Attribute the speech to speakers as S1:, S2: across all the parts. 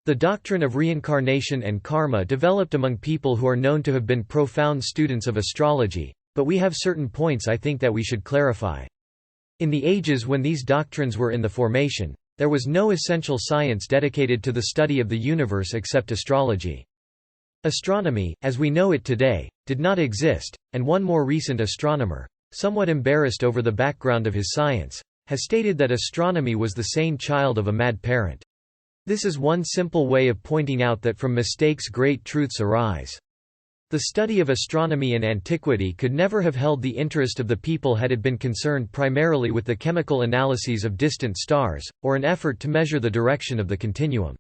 S1: The doctrine of reincarnation and karma developed among people who are known to have been profound students of astrology, but we have certain points I think that we should clarify. In the ages when these doctrines were in the formation, there was no essential science dedicated to the study of the universe except astrology. Astronomy, as we know it today, did not exist, and one more recent astronomer, somewhat embarrassed over the background of his science, has stated that astronomy was the sane child of a mad parent. This is one simple way of pointing out that from mistakes great truths arise. The study of astronomy in antiquity could never have held the interest of the people had it been concerned primarily with the chemical analyses of distant stars, or an effort to measure the direction of the continuum.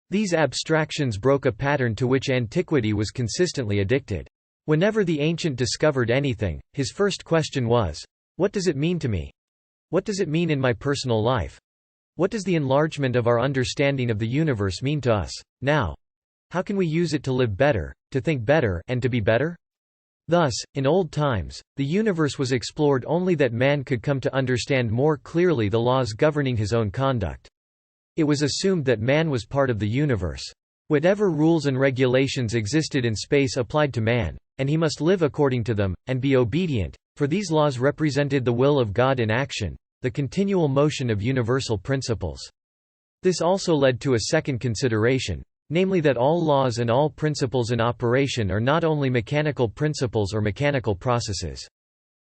S1: These abstractions broke a pattern to which antiquity was consistently addicted. Whenever the ancient discovered anything, his first question was, "What does it mean to me? What does it mean in my personal life? What does the enlargement of our understanding of the universe mean to us now? How can we use it to live better, to think better, and to be better?" Thus, in old times, the universe was explored only that man could come to understand more clearly the laws governing his own conduct. It was assumed that man was part of the universe. Whatever rules and regulations existed in space applied to man, and he must live according to them, and be obedient, for these laws represented the will of God in action, the continual motion of universal principles. This also led to a second consideration, namely that all laws and all principles in operation are not only mechanical principles or mechanical processes.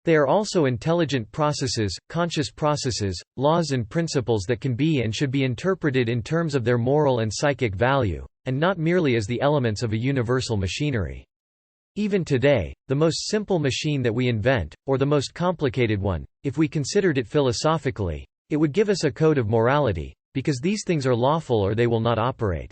S1: They are also intelligent processes, conscious processes, laws and principles that can be and should be interpreted in terms of their moral and psychic value, and not merely as the elements of a universal machinery. Even today, the most simple machine that we invent, or the most complicated one, if we considered it philosophically, it would give us a code of morality, because these things are lawful or they will not operate.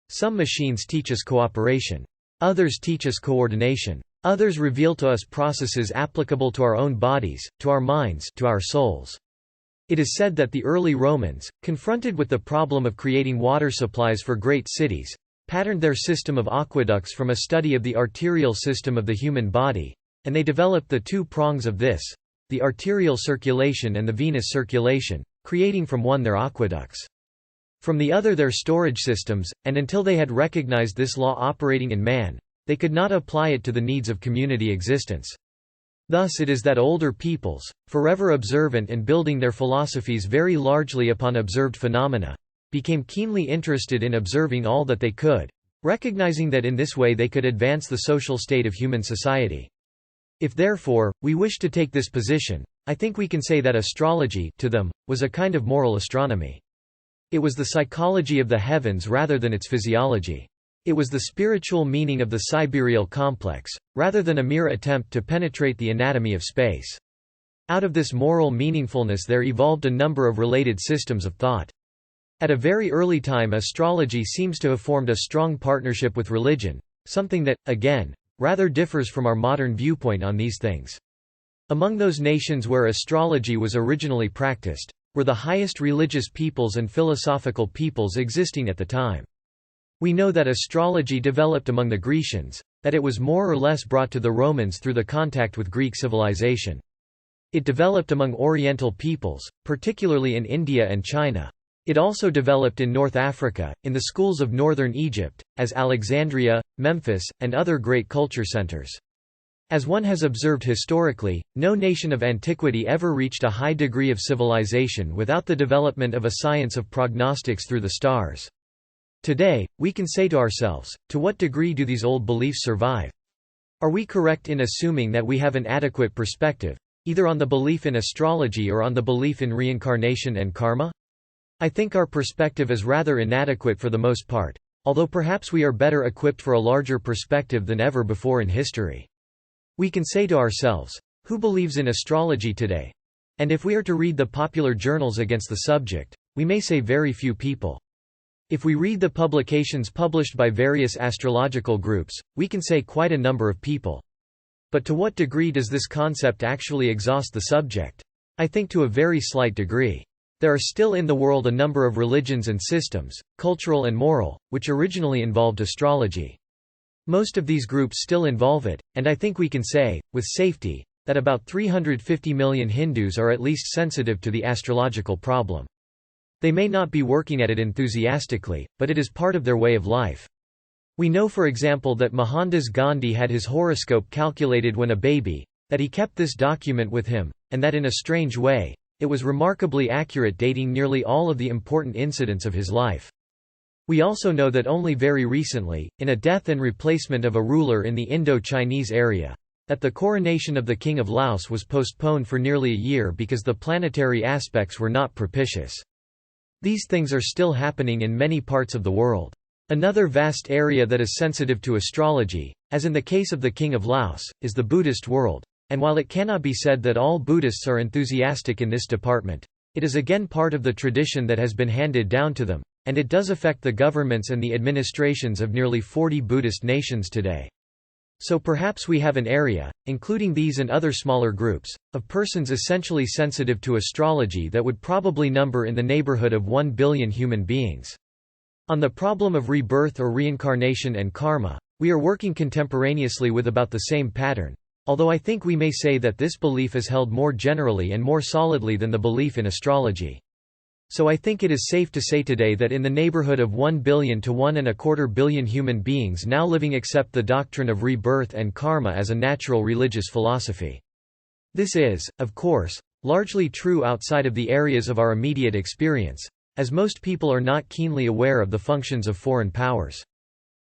S1: Some machines teach us cooperation. Others teach us coordination. Others reveal to us processes applicable to our own bodies, to our minds, to our souls. It is said that the early Romans, confronted with the problem of creating water supplies for great cities, patterned their system of aqueducts from a study of the arterial system of the human body, and they developed the two prongs of this, the arterial circulation and the venous circulation, creating from one their aqueducts. From the other their storage systems, and until they had recognized this law operating in man, they could not apply it to the needs of community existence. Thus it is that older peoples, forever observant and building their philosophies very largely upon observed phenomena, became keenly interested in observing all that they could, recognizing that in this way they could advance the social state of human society. If therefore, we wish to take this position, I think we can say that astrology, to them, was a kind of moral astronomy. It was the psychology of the heavens rather than its physiology. It was the spiritual meaning of the sidereal complex, rather than a mere attempt to penetrate the anatomy of space. Out of this moral meaningfulness there evolved a number of related systems of thought. At a very early time astrology seems to have formed a strong partnership with religion, something that, again, rather differs from our modern viewpoint on these things. Among those nations where astrology was originally practiced, were the highest religious peoples and philosophical peoples existing at the time. We know that astrology developed among the Grecians, that it was more or less brought to the Romans through the contact with Greek civilization. It developed among Oriental peoples, particularly in India and China. It also developed in North Africa, in the schools of northern Egypt, as Alexandria, Memphis, and other great culture centers. As one has observed historically, no nation of antiquity ever reached a high degree of civilization without the development of a science of prognostics through the stars. Today, we can say to ourselves, to what degree do these old beliefs survive? Are we correct in assuming that we have an adequate perspective, either on the belief in astrology or on the belief in reincarnation and karma? I think our perspective is rather inadequate for the most part, although perhaps we are better equipped for a larger perspective than ever before in history. We can say to ourselves, who believes in astrology today? And if we are to read the popular journals against the subject, we may say very few people. If we read the publications published by various astrological groups, we can say quite a number of people. But to what degree does this concept actually exhaust the subject? I think to a very slight degree. There are still in the world a number of religions and systems, cultural and moral, which originally involved astrology. Most of these groups still involve it, and I think we can say, with safety, that about 350 million Hindus are at least sensitive to the astrological problem. They may not be working at it enthusiastically, but it is part of their way of life. We know for example that Mohandas Gandhi had his horoscope calculated when a baby, that he kept this document with him, and that in a strange way, it was remarkably accurate, dating nearly all of the important incidents of his life. We also know that only very recently, in a death and replacement of a ruler in the Indo-Chinese area, that the coronation of the King of Laos was postponed for nearly a year because the planetary aspects were not propitious. These things are still happening in many parts of the world. Another vast area that is sensitive to astrology, as in the case of the King of Laos, is the Buddhist world, and while it cannot be said that all Buddhists are enthusiastic in this department, it is again part of the tradition that has been handed down to them, and it does affect the governments and the administrations of nearly 40 Buddhist nations today. So perhaps we have an area, including these and other smaller groups, of persons essentially sensitive to astrology that would probably number in the neighborhood of 1 billion human beings. On the problem of rebirth or reincarnation and karma, we are working contemporaneously with about the same pattern, although I think we may say that this belief is held more generally and more solidly than the belief in astrology. So I think it is safe to say today that in the neighborhood of 1 billion to 1.25 billion human beings now living accept the doctrine of rebirth and karma as a natural religious philosophy. This is, of course, largely true outside of the areas of our immediate experience, as most people are not keenly aware of the functions of foreign powers.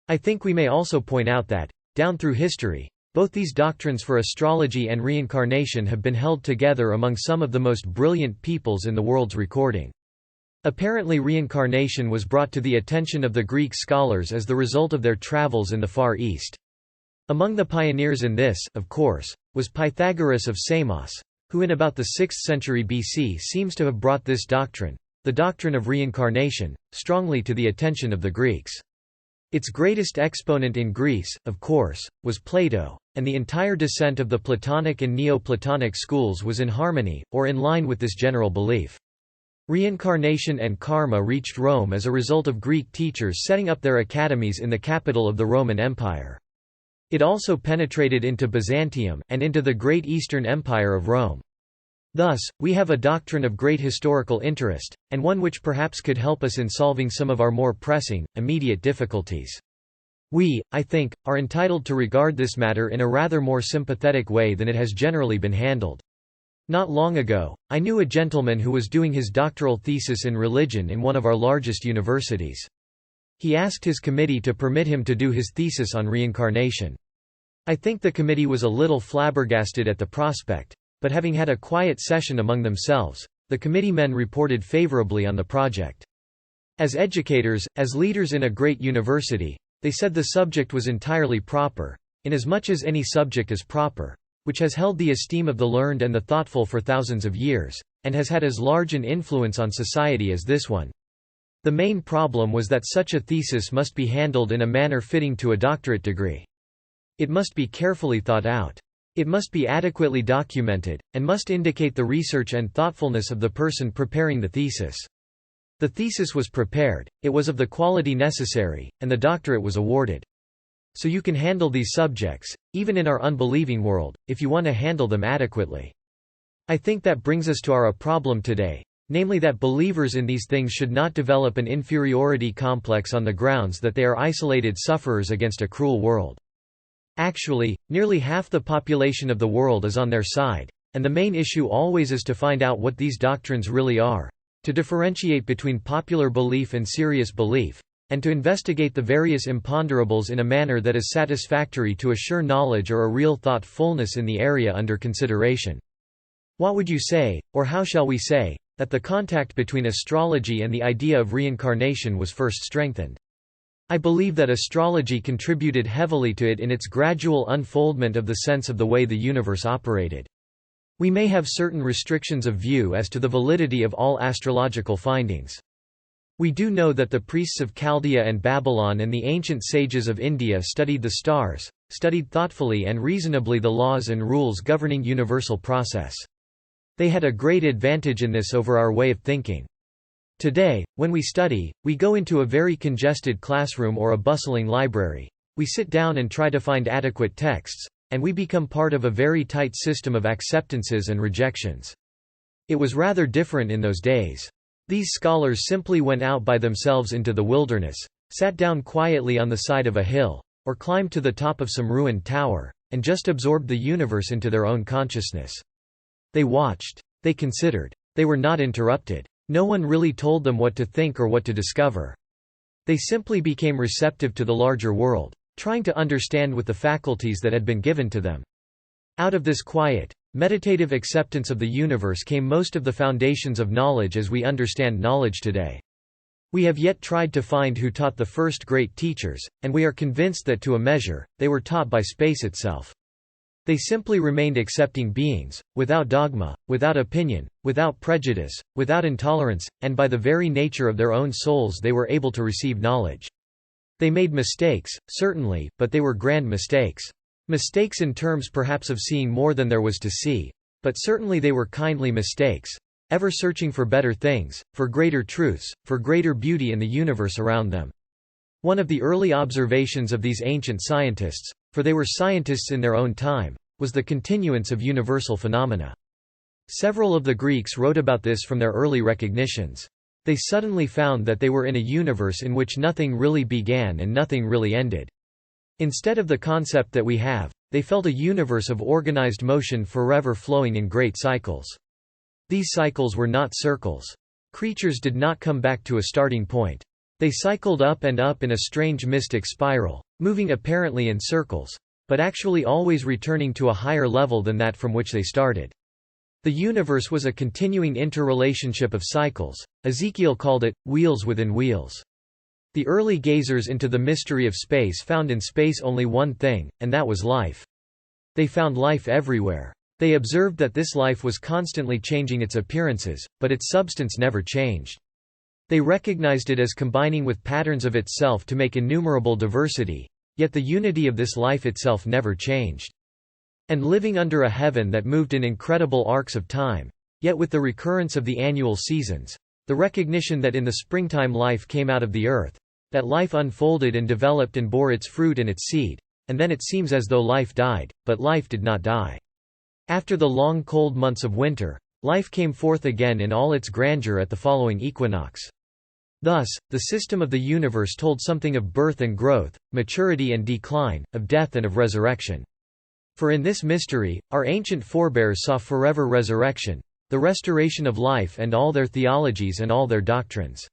S1: I think we may also point out that, down through history, both these doctrines for astrology and reincarnation have been held together among some of the most brilliant peoples in the world's recording. Apparently reincarnation was brought to the attention of the Greek scholars as the result of their travels in the Far East. Among the pioneers in this, of course, was Pythagoras of Samos, who in about the 6th century BC seems to have brought this doctrine, the doctrine of reincarnation, strongly to the attention of the Greeks. Its greatest exponent in Greece, of course, was Plato, and the entire descent of the Platonic and Neoplatonic schools was in harmony, or in line with this general belief. Reincarnation and karma reached Rome as a result of Greek teachers setting up their academies in the capital of the Roman Empire. It also penetrated into Byzantium, and into the Great Eastern Empire of Rome. Thus, we have a doctrine of great historical interest, and one which perhaps could help us in solving some of our more pressing, immediate difficulties. We, I think, are entitled to regard this matter in a rather more sympathetic way than it has generally been handled. Not long ago, I knew a gentleman who was doing his doctoral thesis in religion in one of our largest universities. He asked his committee to permit him to do his thesis on reincarnation. I think the committee was a little flabbergasted at the prospect, but having had a quiet session among themselves, the committeemen reported favorably on the project. As educators, as leaders in a great university, they said the subject was entirely proper, inasmuch as any subject is proper, which has held the esteem of the learned and the thoughtful for thousands of years, and has had as large an influence on society as this one. The main problem was that such a thesis must be handled in a manner fitting to a doctorate degree. It must be carefully thought out. It must be adequately documented, and must indicate the research and thoughtfulness of the person preparing the thesis. The thesis was prepared, it was of the quality necessary, and the doctorate was awarded. So you can handle these subjects, even in our unbelieving world, if you want to handle them adequately. I think that brings us to our problem today, namely that believers in these things should not develop an inferiority complex on the grounds that they are isolated sufferers against a cruel world. Actually, nearly half the population of the world is on their side, and the main issue always is to find out what these doctrines really are, to differentiate between popular belief and serious belief, and to investigate the various imponderables in a manner that is satisfactory to assure knowledge or a real thoughtfulness in the area under consideration. What would you say, or how shall we say, that the contact between astrology and the idea of reincarnation was first strengthened? I believe that astrology contributed heavily to it in its gradual unfoldment of the sense of the way the universe operated. We may have certain restrictions of view as to the validity of all astrological findings. We do know that the priests of Chaldea and Babylon and the ancient sages of India studied the stars, studied thoughtfully and reasonably the laws and rules governing universal process. They had a great advantage in this over our way of thinking. Today, when we study, we go into a very congested classroom or a bustling library. We sit down and try to find adequate texts, and we become part of a very tight system of acceptances and rejections. It was rather different in those days. These scholars simply went out by themselves into the wilderness, sat down quietly on the side of a hill, or climbed to the top of some ruined tower, and just absorbed the universe into their own consciousness. They watched. They considered. They were not interrupted. No one really told them what to think or what to discover. They simply became receptive to the larger world, trying to understand with the faculties that had been given to them. Out of this quiet, meditative acceptance of the universe came most of the foundations of knowledge as we understand knowledge today. We have yet tried to find who taught the first great teachers, and we are convinced that to a measure, they were taught by space itself. They simply remained accepting beings, without dogma, without opinion, without prejudice, without intolerance, and by the very nature of their own souls they were able to receive knowledge. They made mistakes, certainly, but they were grand mistakes. Mistakes in terms perhaps of seeing more than there was to see, but certainly they were kindly mistakes, ever searching for better things, for greater truths, for greater beauty in the universe around them. One of the early observations of these ancient scientists, for they were scientists in their own time, was the continuance of universal phenomena. Several of the Greeks wrote about this from their early recognitions. They suddenly found that they were in a universe in which nothing really began and nothing really ended. Instead of the concept that we have, they felt a universe of organized motion forever flowing in great cycles. These cycles were not circles. Creatures did not come back to a starting point. They cycled up and up in a strange mystic spiral, moving apparently in circles, but actually always returning to a higher level than that from which they started. The universe was a continuing interrelationship of cycles. Ezekiel called it, wheels within wheels. The early gazers into the mystery of space found in space only one thing, and that was life. They found life everywhere. They observed that this life was constantly changing its appearances, but its substance never changed. They recognized it as combining with patterns of itself to make innumerable diversity, yet the unity of this life itself never changed. And living under a heaven that moved in incredible arcs of time, yet with the recurrence of the annual seasons, the recognition that in the springtime life came out of the earth, that life unfolded and developed and bore its fruit and its seed, and then it seems as though life died, but life did not die. After the long cold months of winter, life came forth again in all its grandeur at the following equinox. Thus, the system of the universe told something of birth and growth, maturity and decline, of death and of resurrection. For in this mystery, our ancient forebears saw forever resurrection, the restoration of life and all their theologies and all their doctrines.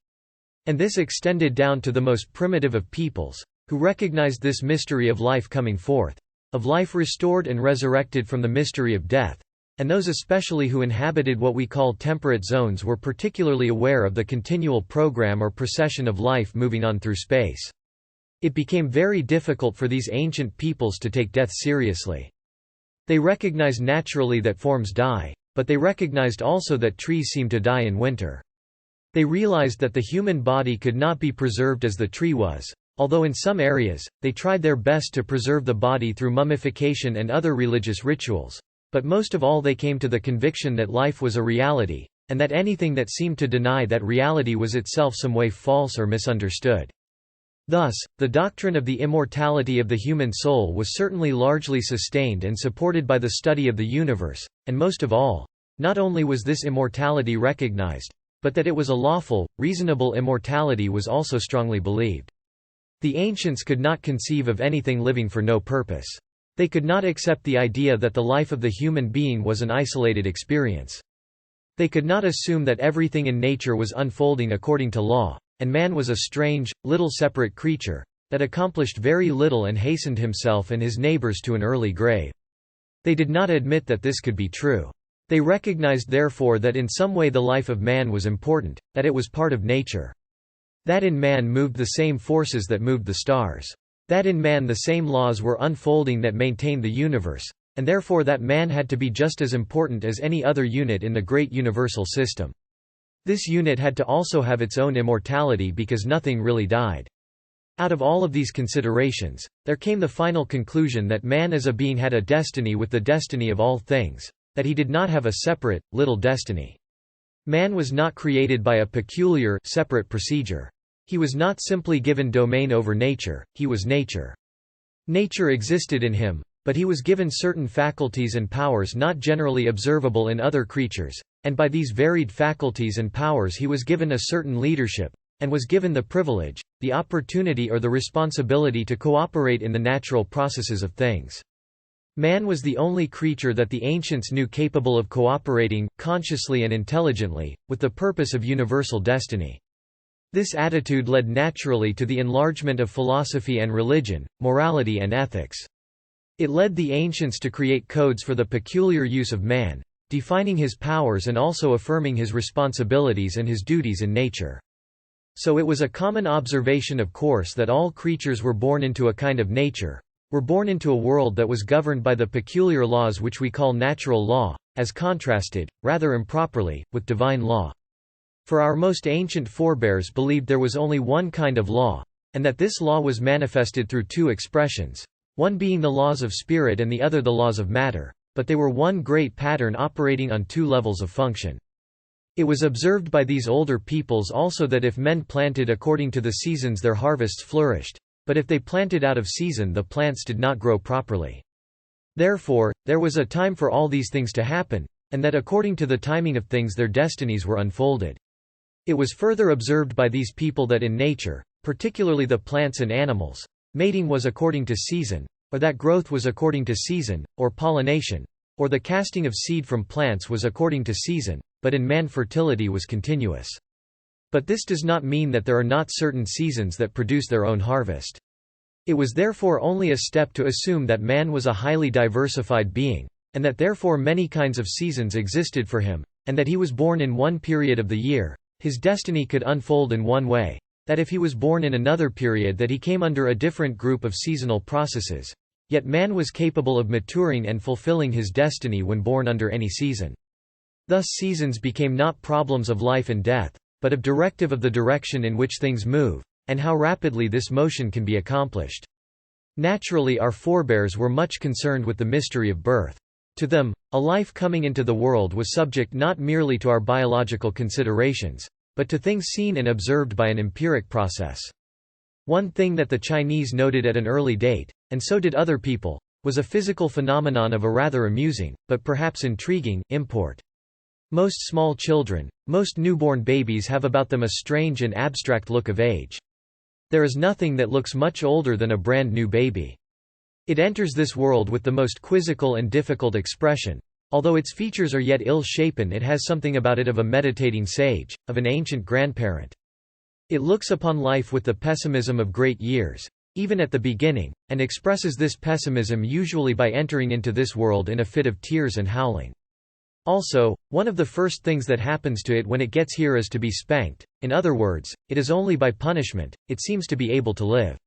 S1: And this extended down to the most primitive of peoples, who recognized this mystery of life coming forth, of life restored and resurrected from the mystery of death, and those especially who inhabited what we call temperate zones were particularly aware of the continual program or procession of life moving on through space. It became very difficult for these ancient peoples to take death seriously. They recognized naturally that forms die, but they recognized also that trees seem to die in winter. They realized that the human body could not be preserved as the tree was, although in some areas, they tried their best to preserve the body through mummification and other religious rituals. But most of all they came to the conviction that life was a reality, and that anything that seemed to deny that reality was itself some way false or misunderstood. Thus, the doctrine of the immortality of the human soul was certainly largely sustained and supported by the study of the universe, and most of all, not only was this immortality recognized, but that it was a lawful, reasonable immortality was also strongly believed. The ancients could not conceive of anything living for no purpose. They could not accept the idea that the life of the human being was an isolated experience. They could not assume that everything in nature was unfolding according to law, and man was a strange, little separate creature, that accomplished very little and hastened himself and his neighbors to an early grave. They did not admit that this could be true. They recognized therefore that in some way the life of man was important, that it was part of nature. That in man moved the same forces that moved the stars. That in man the same laws were unfolding that maintained the universe, and therefore that man had to be just as important as any other unit in the great universal system. This unit had to also have its own immortality because nothing really died. Out of all of these considerations, there came the final conclusion that man as a being had a destiny with the destiny of all things, that he did not have a separate, little destiny. Man was not created by a peculiar, separate procedure. He was not simply given domain over nature, he was nature. Nature existed in him, but he was given certain faculties and powers not generally observable in other creatures, and by these varied faculties and powers he was given a certain leadership, and was given the privilege, the opportunity or the responsibility to cooperate in the natural processes of things. Man was the only creature that the ancients knew capable of cooperating, consciously and intelligently, with the purpose of universal destiny. This attitude led naturally to the enlargement of philosophy and religion, morality and ethics. It led the ancients to create codes for the peculiar use of man, defining his powers and also affirming his responsibilities and his duties in nature. So it was a common observation of course that all creatures were born into a kind of nature, were born into a world that was governed by the peculiar laws which we call natural law, as contrasted, rather improperly, with divine law. For our most ancient forebears believed there was only one kind of law, and that this law was manifested through two expressions, one being the laws of spirit and the other the laws of matter, but they were one great pattern operating on two levels of function. It was observed by these older peoples also that if men planted according to the seasons their harvests flourished, but if they planted out of season the plants did not grow properly. Therefore, there was a time for all these things to happen, and that according to the timing of things their destinies were unfolded. It was further observed by these people that in nature, particularly the plants and animals, mating was according to season, or that growth was according to season, or pollination, or the casting of seed from plants was according to season, but in man fertility was continuous. But this does not mean that there are not certain seasons that produce their own harvest. It was therefore only a step to assume that man was a highly diversified being, and that therefore many kinds of seasons existed for him, and that he was born in one period of the year, his destiny could unfold in one way, that if he was born in another period that he came under a different group of seasonal processes, yet man was capable of maturing and fulfilling his destiny when born under any season. Thus seasons became not problems of life and death, but of directive of the direction in which things move, and how rapidly this motion can be accomplished. Naturally our forebears were much concerned with the mystery of birth. To them, a life coming into the world was subject not merely to our biological considerations, but to things seen and observed by an empiric process. One thing that the Chinese noted at an early date, and so did other people, was a physical phenomenon of a rather amusing, but perhaps intriguing, import. Most small children, most newborn babies have about them a strange and abstract look of age. There is nothing that looks much older than a brand new baby. It enters this world with the most quizzical and difficult expression. Although its features are yet ill-shapen, it has something about it of a meditating sage, of an ancient grandparent. It looks upon life with the pessimism of great years, even at the beginning, and expresses this pessimism usually by entering into this world in a fit of tears and howling. Also, one of the first things that happens to it when it gets here is to be spanked. In other words, it is only by punishment it seems to be able to live.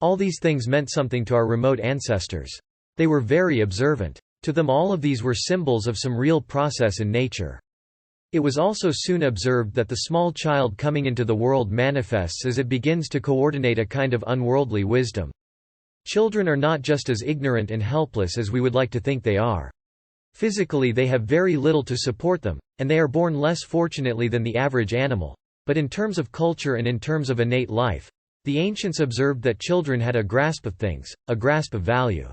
S1: All these things meant something to our remote ancestors. They were very observant. To them all of these were symbols of some real process in nature. It was also soon observed that the small child coming into the world manifests as it begins to coordinate a kind of unworldly wisdom. Children are not just as ignorant and helpless as we would like to think they are. Physically they have very little to support them, and they are born less fortunately than the average animal. But in terms of culture and in terms of innate life, the ancients observed that children had a grasp of things, a grasp of value.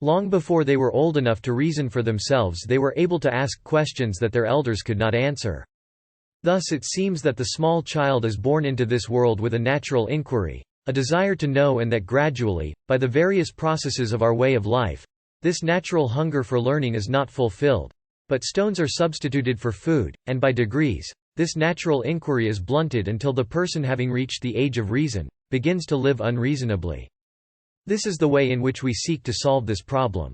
S1: Long before they were old enough to reason for themselves they were able to ask questions that their elders could not answer. Thus it seems that the small child is born into this world with a natural inquiry, a desire to know, and that gradually, by the various processes of our way of life, this natural hunger for learning is not fulfilled, but stones are substituted for food, and by degrees, this natural inquiry is blunted until the person, having reached the age of reason, begins to live unreasonably. This is the way in which we seek to solve this problem.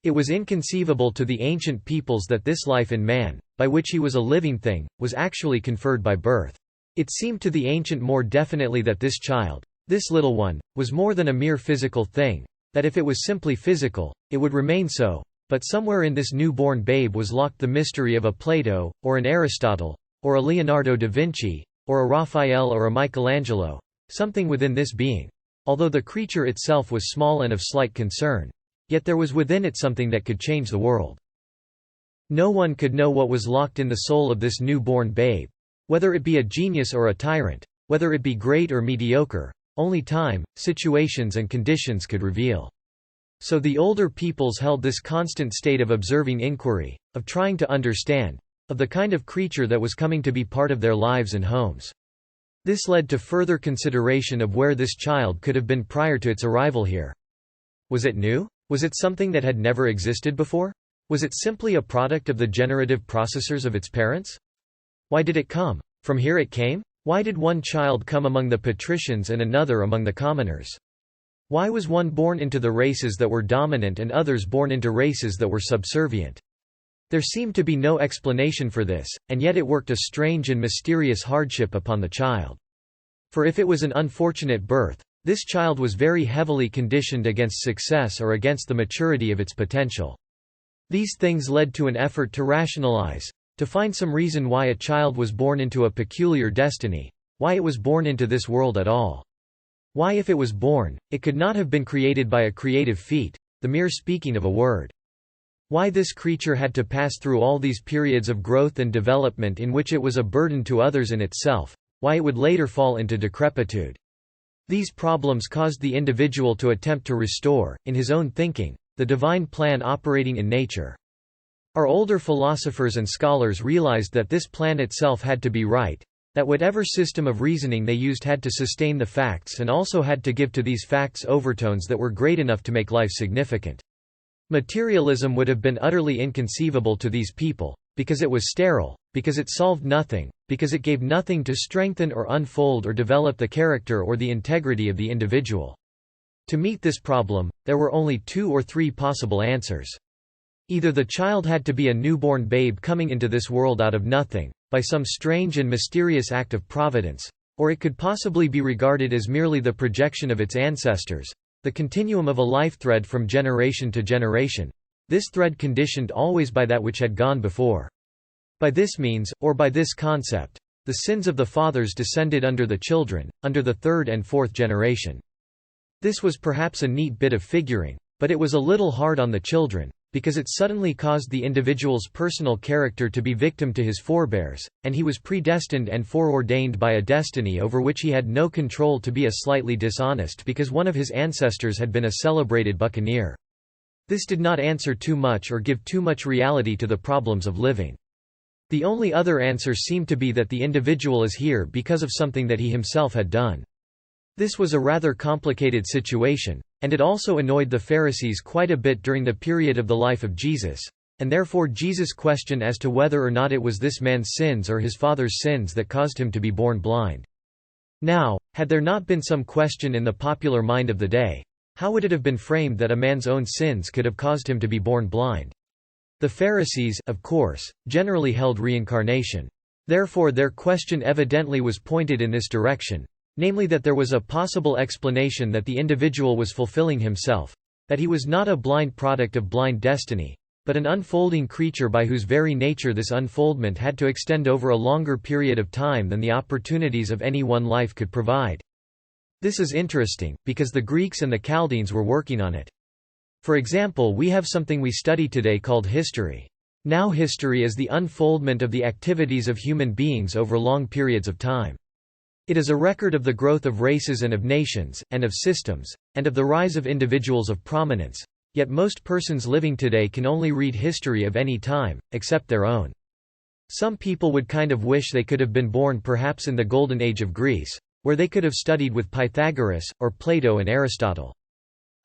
S1: It was inconceivable to the ancient peoples that this life in man, by which he was a living thing, was actually conferred by birth. It seemed to the ancient more definitely that this child, this little one, was more than a mere physical thing, that if it was simply physical, it would remain so, but somewhere in this newborn babe was locked the mystery of a Plato, or an Aristotle, or a Leonardo da Vinci, or a Raphael or a Michelangelo, something within this being. Although the creature itself was small and of slight concern, yet there was within it something that could change the world. No one could know what was locked in the soul of this new-born babe. Whether it be a genius or a tyrant, whether it be great or mediocre, only time, situations and conditions could reveal. So the older peoples held this constant state of observing inquiry, of trying to understand, of the kind of creature that was coming to be part of their lives and homes. This led to further consideration of where this child could have been prior to its arrival here. Was it new? Was it something that had never existed before? Was it simply a product of the generative processors of its parents? Why did it come? From here it came? Why did one child come among the patricians and another among the commoners? Why was one born into the races that were dominant and others born into races that were subservient? There seemed to be no explanation for this, and yet it worked a strange and mysterious hardship upon the child. For if it was an unfortunate birth, this child was very heavily conditioned against success or against the maturity of its potential. These things led to an effort to rationalize, to find some reason why a child was born into a peculiar destiny, why it was born into this world at all. Why, if it was born, it could not have been created by a creative feat, the mere speaking of a word. Why this creature had to pass through all these periods of growth and development in which it was a burden to others in itself, why it would later fall into decrepitude. These problems caused the individual to attempt to restore, in his own thinking, the divine plan operating in nature. Our older philosophers and scholars realized that this plan itself had to be right, that whatever system of reasoning they used had to sustain the facts and also had to give to these facts overtones that were great enough to make life significant. Materialism would have been utterly inconceivable to these people, because it was sterile, because it solved nothing, because it gave nothing to strengthen or unfold or develop the character or the integrity of the individual. To meet this problem, there were only 2 or 3 possible answers. Either the child had to be a newborn babe coming into this world out of nothing, by some strange and mysterious act of providence, or it could possibly be regarded as merely the projection of its ancestors, the continuum of a life thread from generation to generation, this thread conditioned always by that which had gone before. By this means, or by this concept, the sins of the fathers descended under the children, under the 3rd and 4th generation. This was perhaps a neat bit of figuring, but it was a little hard on the children, because it suddenly caused the individual's personal character to be victim to his forebears, and he was predestined and foreordained by a destiny over which he had no control to be a slightly dishonest because one of his ancestors had been a celebrated buccaneer. This did not answer too much or give too much reality to the problems of living. The only other answer seemed to be that the individual is here because of something that he himself had done. This was a rather complicated situation, and it also annoyed the Pharisees quite a bit during the period of the life of Jesus, and therefore Jesus' question as to whether or not it was this man's sins or his father's sins that caused him to be born blind. Now, had there not been some question in the popular mind of the day, how would it have been framed that a man's own sins could have caused him to be born blind? The Pharisees, of course, generally held reincarnation. Therefore their question evidently was pointed in this direction, namely that there was a possible explanation that the individual was fulfilling himself, that he was not a blind product of blind destiny, but an unfolding creature by whose very nature this unfoldment had to extend over a longer period of time than the opportunities of any one life could provide. This is interesting, because the Greeks and the Chaldeans were working on it. For example, we have something we study today called history. Now history is the unfoldment of the activities of human beings over long periods of time. It is a record of the growth of races and of nations, and of systems, and of the rise of individuals of prominence, yet most persons living today can only read history of any time, except their own. Some people would kind of wish they could have been born perhaps in the Golden Age of Greece, where they could have studied with Pythagoras, or Plato and Aristotle.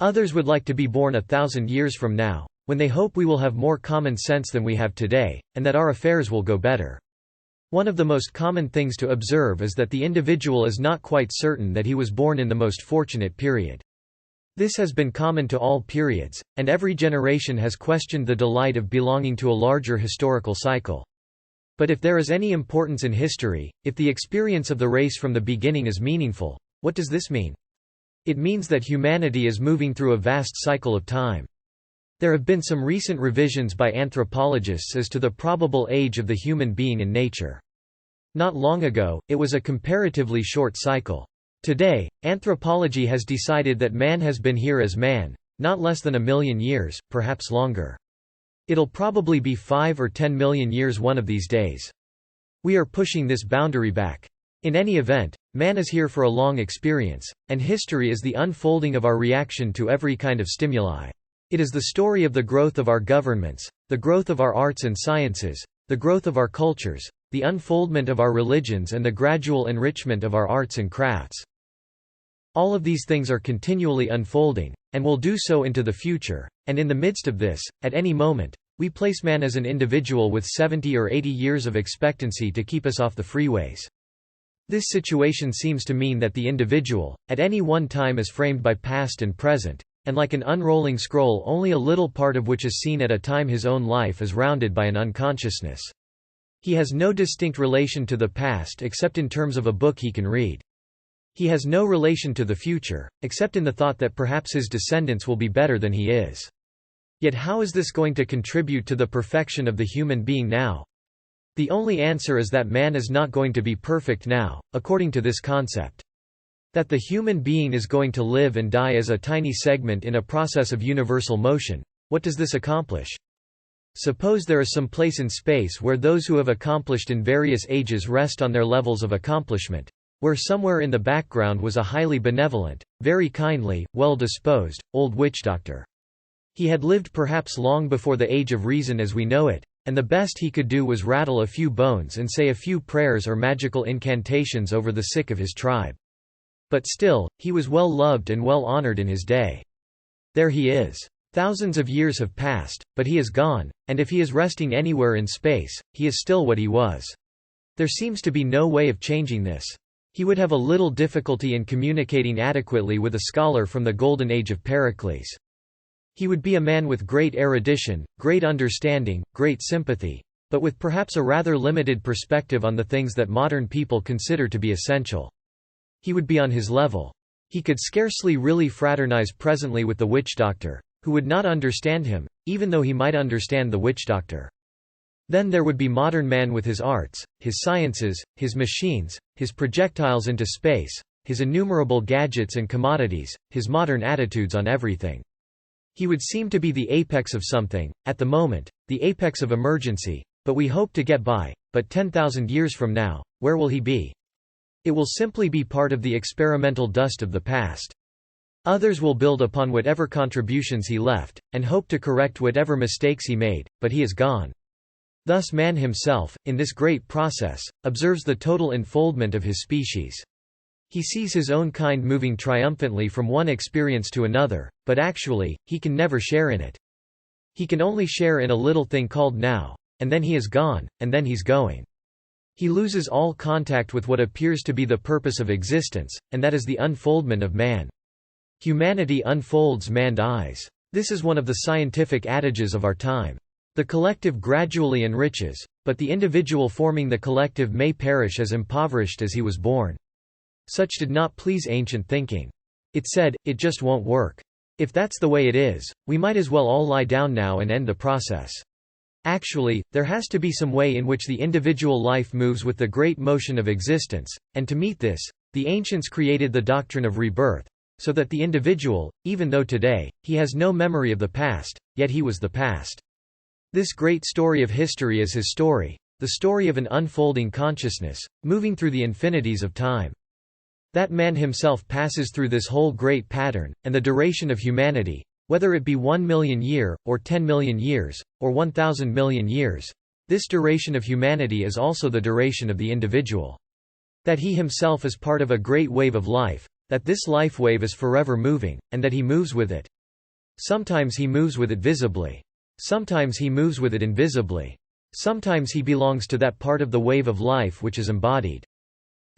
S1: Others would like to be born 1,000 years from now, when they hope we will have more common sense than we have today, and that our affairs will go better. One of the most common things to observe is that the individual is not quite certain that he was born in the most fortunate period. This has been common to all periods, and every generation has questioned the delight of belonging to a larger historical cycle. But if there is any importance in history, if the experience of the race from the beginning is meaningful, what does this mean? It means that humanity is moving through a vast cycle of time. There have been some recent revisions by anthropologists as to the probable age of the human being in nature. Not long ago, it was a comparatively short cycle. Today, anthropology has decided that man has been here as man, not less than 1 million years, perhaps longer. It'll probably be 5 or 10 million years one of these days. We are pushing this boundary back. In any event, man is here for a long experience, and history is the unfolding of our reaction to every kind of stimuli. It is the story of the growth of our governments, the growth of our arts and sciences, the growth of our cultures, the unfoldment of our religions and the gradual enrichment of our arts and crafts. All of these things are continually unfolding, and will do so into the future, and in the midst of this, at any moment, we place man as an individual with 70 or 80 years of expectancy to keep us off the freeways. This situation seems to mean that the individual, at any one time, is framed by past and present, and like an unrolling scroll, only a little part of which is seen at a time. His own life is rounded by an unconsciousness. He has no distinct relation to the past except in terms of a book he can read. He has no relation to the future, except in the thought that perhaps his descendants will be better than he is. Yet how is this going to contribute to the perfection of the human being now? The only answer is that man is not going to be perfect now, according to this concept. That the human being is going to live and die as a tiny segment in a process of universal motion. What does this accomplish? Suppose there is some place in space where those who have accomplished in various ages rest on their levels of accomplishment. Where somewhere in the background was a highly benevolent, very kindly, well-disposed, old witch doctor. He had lived perhaps long before the age of reason as we know it, and the best he could do was rattle a few bones and say a few prayers or magical incantations over the sick of his tribe. But still, he was well loved and well honored in his day. There he is. Thousands of years have passed, but he is gone, and if he is resting anywhere in space, he is still what he was. There seems to be no way of changing this. He would have a little difficulty in communicating adequately with a scholar from the golden age of Pericles. He would be a man with great erudition, great understanding, great sympathy, but with perhaps a rather limited perspective on the things that modern people consider to be essential. He would be on his level. He could scarcely really fraternize presently with the witch doctor, who would not understand him, even though he might understand the witch doctor. Then there would be modern man with his arts, his sciences, his machines, his projectiles into space, his innumerable gadgets and commodities, his modern attitudes on everything. He would seem to be the apex of something, at the moment, the apex of emergency, but we hope to get by. But 10,000 years from now, where will he be? It will simply be part of the experimental dust of the past. Others will build upon whatever contributions he left, and hope to correct whatever mistakes he made, but he is gone. Thus man himself, in this great process, observes the total enfoldment of his species. He sees his own kind moving triumphantly from one experience to another, but actually, he can never share in it. He can only share in a little thing called now, and then he is gone, and then he's going. He loses all contact with what appears to be the purpose of existence, and that is the unfoldment of man. Humanity unfolds, man dies. This is one of the scientific adages of our time. The collective gradually enriches, but the individual forming the collective may perish as impoverished as he was born. Such did not please ancient thinking. It said, it just won't work. If that's the way it is, we might as well all lie down now and end the process. Actually, there has to be some way in which the individual life moves with the great motion of existence, and to meet this, the ancients created the doctrine of rebirth, so that the individual, even though today, he has no memory of the past, yet he was the past. This great story of history is his story, the story of an unfolding consciousness, moving through the infinities of time. That man himself passes through this whole great pattern, and the duration of humanity, whether it be 1 million year, or 10 million years, or 1,000 million years, this duration of humanity is also the duration of the individual. That he himself is part of a great wave of life, that this life wave is forever moving, and that he moves with it. Sometimes he moves with it visibly. Sometimes he moves with it invisibly. Sometimes he belongs to that part of the wave of life which is embodied.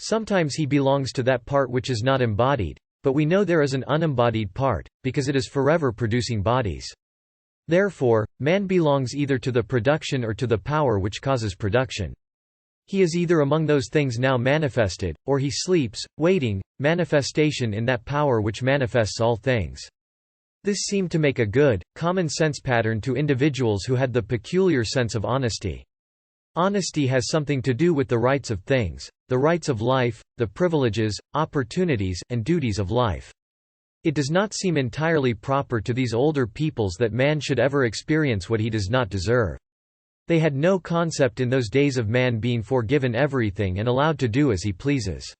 S1: Sometimes he belongs to that part which is not embodied, but we know there is an unembodied part, because it is forever producing bodies. Therefore, man belongs either to the production or to the power which causes production. He is either among those things now manifested, or he sleeps, waiting, manifestation in that power which manifests all things. This seemed to make a good, common-sense pattern to individuals who had the peculiar sense of honesty. Honesty has something to do with the rights of things, the rights of life, the privileges, opportunities, and duties of life. It does not seem entirely proper to these older peoples that man should ever experience what he does not deserve. They had no concept in those days of man being forgiven everything and allowed to do as he pleases.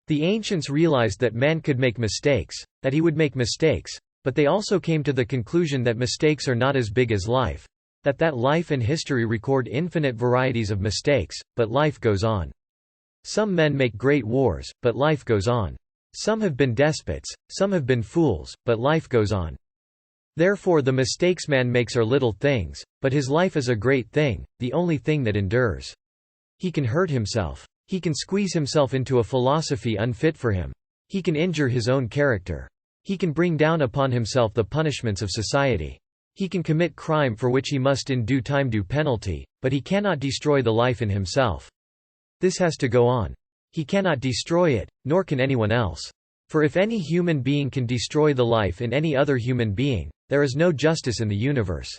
S1: The ancients realized that man could make mistakes, that he would make mistakes, But they also came to the conclusion that mistakes are not as big as life. That life and history record infinite varieties of mistakes, but life goes on. Some men make great wars, but life goes on. Some have been despots, some have been fools, but life goes on. Therefore the mistakes man makes are little things, but his life is a great thing, the only thing that endures. He can hurt himself. He can squeeze himself into a philosophy unfit for him. He can injure his own character. He can bring down upon himself the punishments of society. He can commit crime for which he must in due time do penalty, but he cannot destroy the life in himself. This has to go on. He cannot destroy it, nor can anyone else. For if any human being can destroy the life in any other human being, there is no justice in the universe.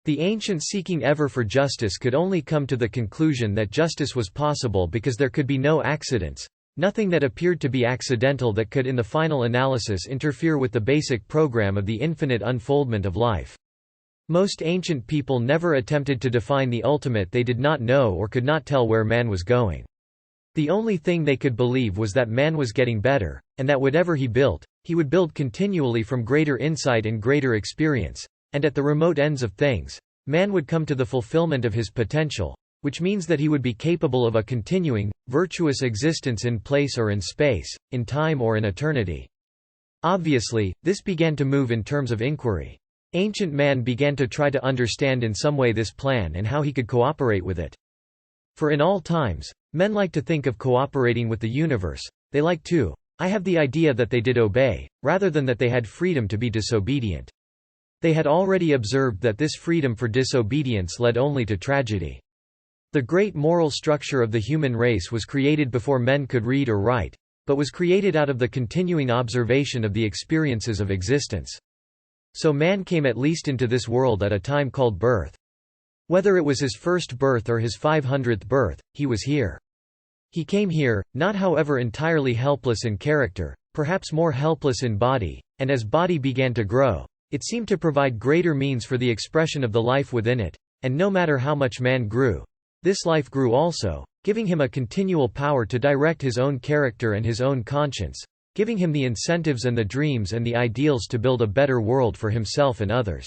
S1: The ancients seeking ever for justice could only come to the conclusion that justice was possible because there could be no accidents, nothing that appeared to be accidental that could in the final analysis interfere with the basic program of the infinite unfoldment of life. Most ancient people never attempted to define the ultimate. They did not know or could not tell where man was going. The only thing they could believe was that man was getting better, and that whatever he built, he would build continually from greater insight and greater experience, and at the remote ends of things, man would come to the fulfillment of his potential, which means that he would be capable of a continuing, virtuous existence in place or in space, in time or in eternity. Obviously, this began to move in terms of inquiry. Ancient man began to try to understand in some way this plan and how he could cooperate with it. For in all times, men like to think of cooperating with the universe. They like to. I have the idea that they did obey, rather than that they had freedom to be disobedient. They had already observed that this freedom for disobedience led only to tragedy. The great moral structure of the human race was created before men could read or write, but was created out of the continuing observation of the experiences of existence. So man came at least into this world at a time called birth. Whether it was his first birth or his 500th birth, he was here. He came here, not however entirely helpless in character, perhaps more helpless in body, and as body began to grow, it seemed to provide greater means for the expression of the life within it, and no matter how much man grew, this life grew also, giving him a continual power to direct his own character and his own conscience, giving him the incentives and the dreams and the ideals to build a better world for himself and others.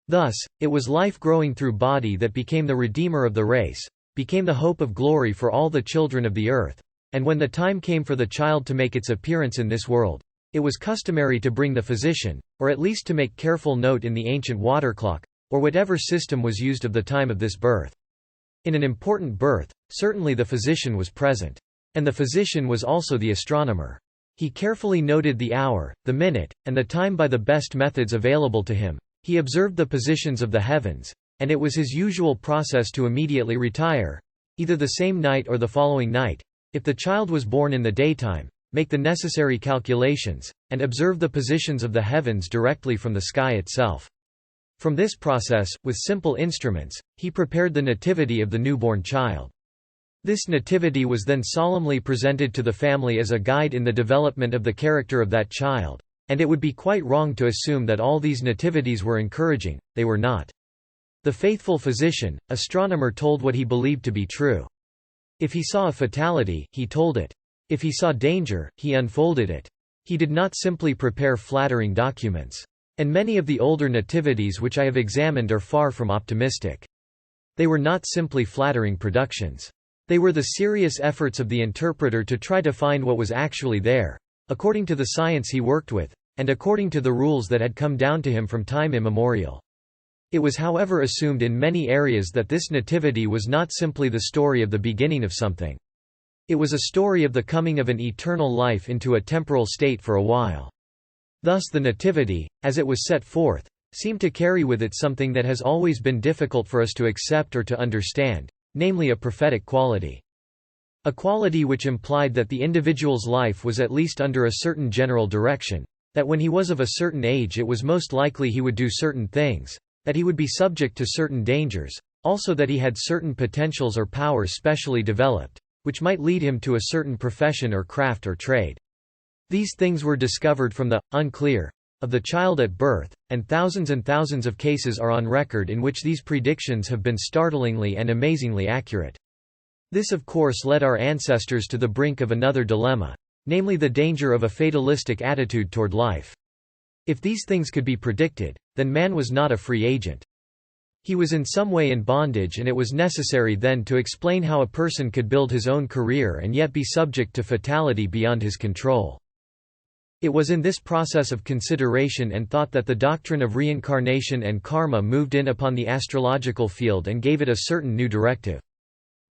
S1: Thus, it was life growing through body that became the redeemer of the race, became the hope of glory for all the children of the earth, and when the time came for the child to make its appearance in this world, it was customary to bring the physician, or at least to make careful note in the ancient water clock, or whatever system was used of the time of this birth. In an important birth, certainly the physician was present. And the physician was also the astronomer. He carefully noted the hour, the minute, and the time by the best methods available to him. He observed the positions of the heavens, and it was his usual process to immediately retire, either the same night or the following night, if the child was born in the daytime, make the necessary calculations, and observe the positions of the heavens directly from the sky itself. From this process, with simple instruments, he prepared the nativity of the newborn child. This nativity was then solemnly presented to the family as a guide in the development of the character of that child, and it would be quite wrong to assume that all these nativities were encouraging. They were not. The faithful physician, astronomer told what he believed to be true. If he saw a fatality, he told it. If he saw danger, he unfolded it. He did not simply prepare flattering documents. And many of the older nativities which I have examined are far from optimistic. They were not simply flattering productions. They were the serious efforts of the interpreter to try to find what was actually there, according to the science he worked with, and according to the rules that had come down to him from time immemorial. It was however assumed in many areas that this nativity was not simply the story of the beginning of something. It was a story of the coming of an eternal life into a temporal state for a while. Thus the nativity, as it was set forth, seemed to carry with it something that has always been difficult for us to accept or to understand, namely a prophetic quality. A quality which implied that the individual's life was at least under a certain general direction, that when he was of a certain age it was most likely he would do certain things, that he would be subject to certain dangers, also that he had certain potentials or powers specially developed, which might lead him to a certain profession or craft or trade. These things were discovered from the unclear of the child at birth, and thousands of cases are on record in which these predictions have been startlingly and amazingly accurate. This of course led our ancestors to the brink of another dilemma, namely the danger of a fatalistic attitude toward life. If these things could be predicted, then man was not a free agent. He was in some way in bondage, and it was necessary then to explain how a person could build his own career and yet be subject to fatality beyond his control. It was in this process of consideration and thought that the doctrine of reincarnation and karma moved in upon the astrological field and gave it a certain new directive.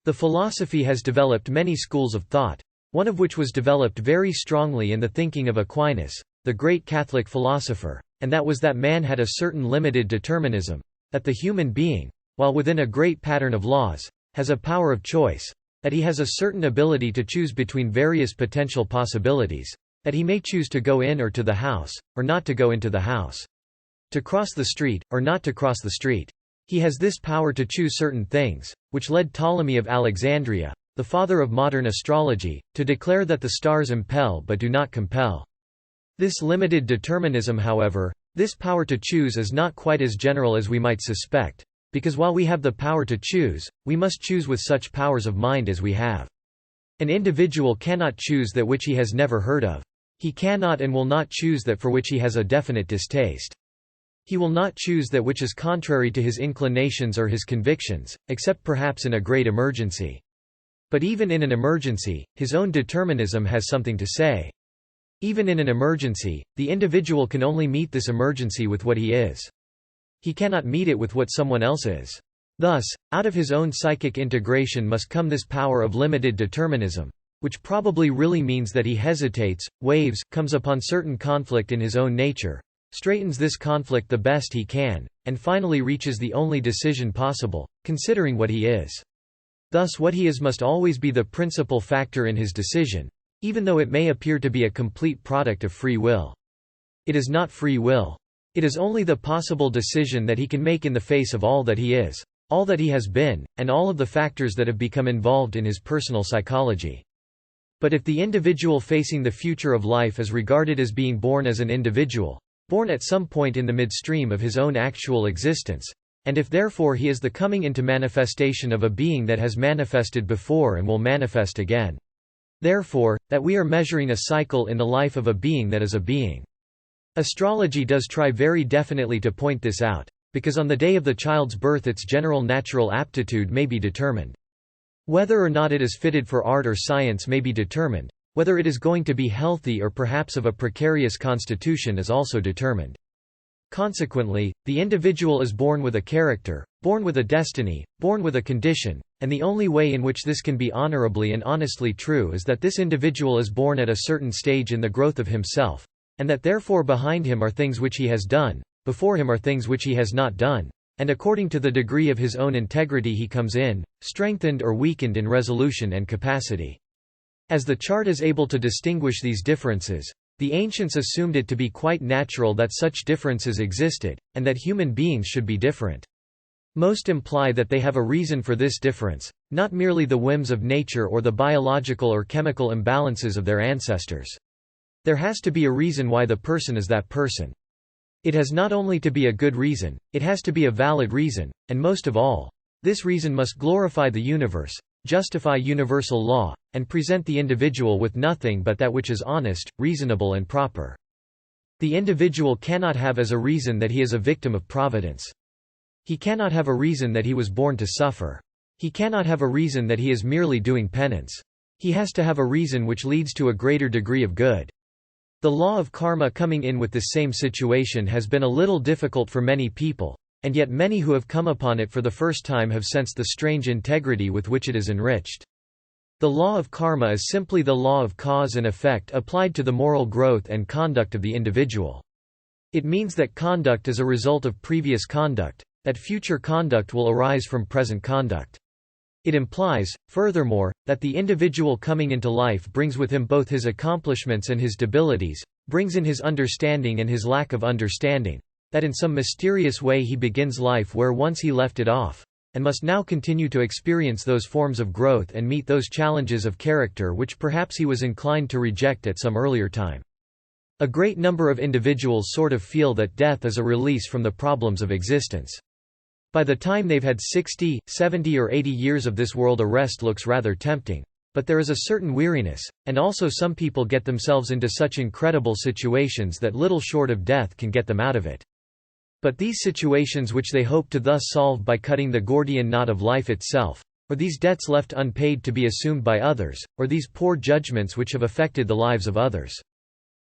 S1: The philosophy has developed many schools of thought, one of which was developed very strongly in the thinking of Aquinas, the great Catholic philosopher, and that was that man had a certain limited determinism, that the human being, while within a great pattern of laws, has a power of choice, that he has a certain ability to choose between various potential possibilities, that he may choose to go in or to the house, or not to go into the house, to cross the street, or not to cross the street. He has this power to choose certain things, which led Ptolemy of Alexandria, the father of modern astrology, to declare that the stars impel but do not compel. This limited determinism, however, this power to choose is not quite as general as we might suspect, because while we have the power to choose, we must choose with such powers of mind as we have. An individual cannot choose that which he has never heard of. He cannot and will not choose that for which he has a definite distaste. He will not choose that which is contrary to his inclinations or his convictions, except perhaps in a great emergency. But even in an emergency, his own determinism has something to say. Even in an emergency, the individual can only meet this emergency with what he is. He cannot meet it with what someone else is. Thus, out of his own psychic integration must come this power of limited determinism, which probably really means that he hesitates, waves, comes upon certain conflict in his own nature, straightens this conflict the best he can, and finally reaches the only decision possible, considering what he is. Thus what he is must always be the principal factor in his decision, even though it may appear to be a complete product of free will. It is not free will. It is only the possible decision that he can make in the face of all that he is, all that he has been, and all of the factors that have become involved in his personal psychology. But if the individual facing the future of life is regarded as being born as an individual, born at some point in the midstream of his own actual existence, and if therefore he is the coming into manifestation of a being that has manifested before and will manifest again, therefore, that we are measuring a cycle in the life of a being that is a being. Astrology does try very definitely to point this out, because on the day of the child's birth its general natural aptitude may be determined. Whether or not it is fitted for art or science may be determined, whether it is going to be healthy or perhaps of a precarious constitution is also determined. Consequently, the individual is born with a character, born with a destiny, born with a condition, and the only way in which this can be honorably and honestly true is that this individual is born at a certain stage in the growth of himself, and that therefore behind him are things which he has done, before him are things which he has not done, and according to the degree of his own integrity he comes in, strengthened or weakened in resolution and capacity. As the chart is able to distinguish these differences, the ancients assumed it to be quite natural that such differences existed, and that human beings should be different. Most imply that they have a reason for this difference, not merely the whims of nature or the biological or chemical imbalances of their ancestors. There has to be a reason why the person is that person. It has not only to be a good reason, it has to be a valid reason, and most of all, this reason must glorify the universe, justify universal law, and present the individual with nothing but that which is honest, reasonable and proper. The individual cannot have as a reason that he is a victim of providence. He cannot have a reason that he was born to suffer. He cannot have a reason that he is merely doing penance. He has to have a reason which leads to a greater degree of good. The law of karma coming in with this same situation has been a little difficult for many people, and yet many who have come upon it for the first time have sensed the strange integrity with which it is enriched. The law of karma is simply the law of cause and effect applied to the moral growth and conduct of the individual. It means that conduct is a result of previous conduct, that future conduct will arise from present conduct. It implies, furthermore, that the individual coming into life brings with him both his accomplishments and his debilities, brings in his understanding and his lack of understanding, that in some mysterious way he begins life where once he left it off, and must now continue to experience those forms of growth and meet those challenges of character which perhaps he was inclined to reject at some earlier time. A great number of individuals sort of feel that death is a release from the problems of existence. By the time they've had 60, 70 or 80 years of this world, a rest looks rather tempting. but there is a certain weariness, and also some people get themselves into such incredible situations that little short of death can get them out of it. But these situations which they hope to thus solve by cutting the Gordian knot of life itself, or these debts left unpaid to be assumed by others, or these poor judgments which have affected the lives of others.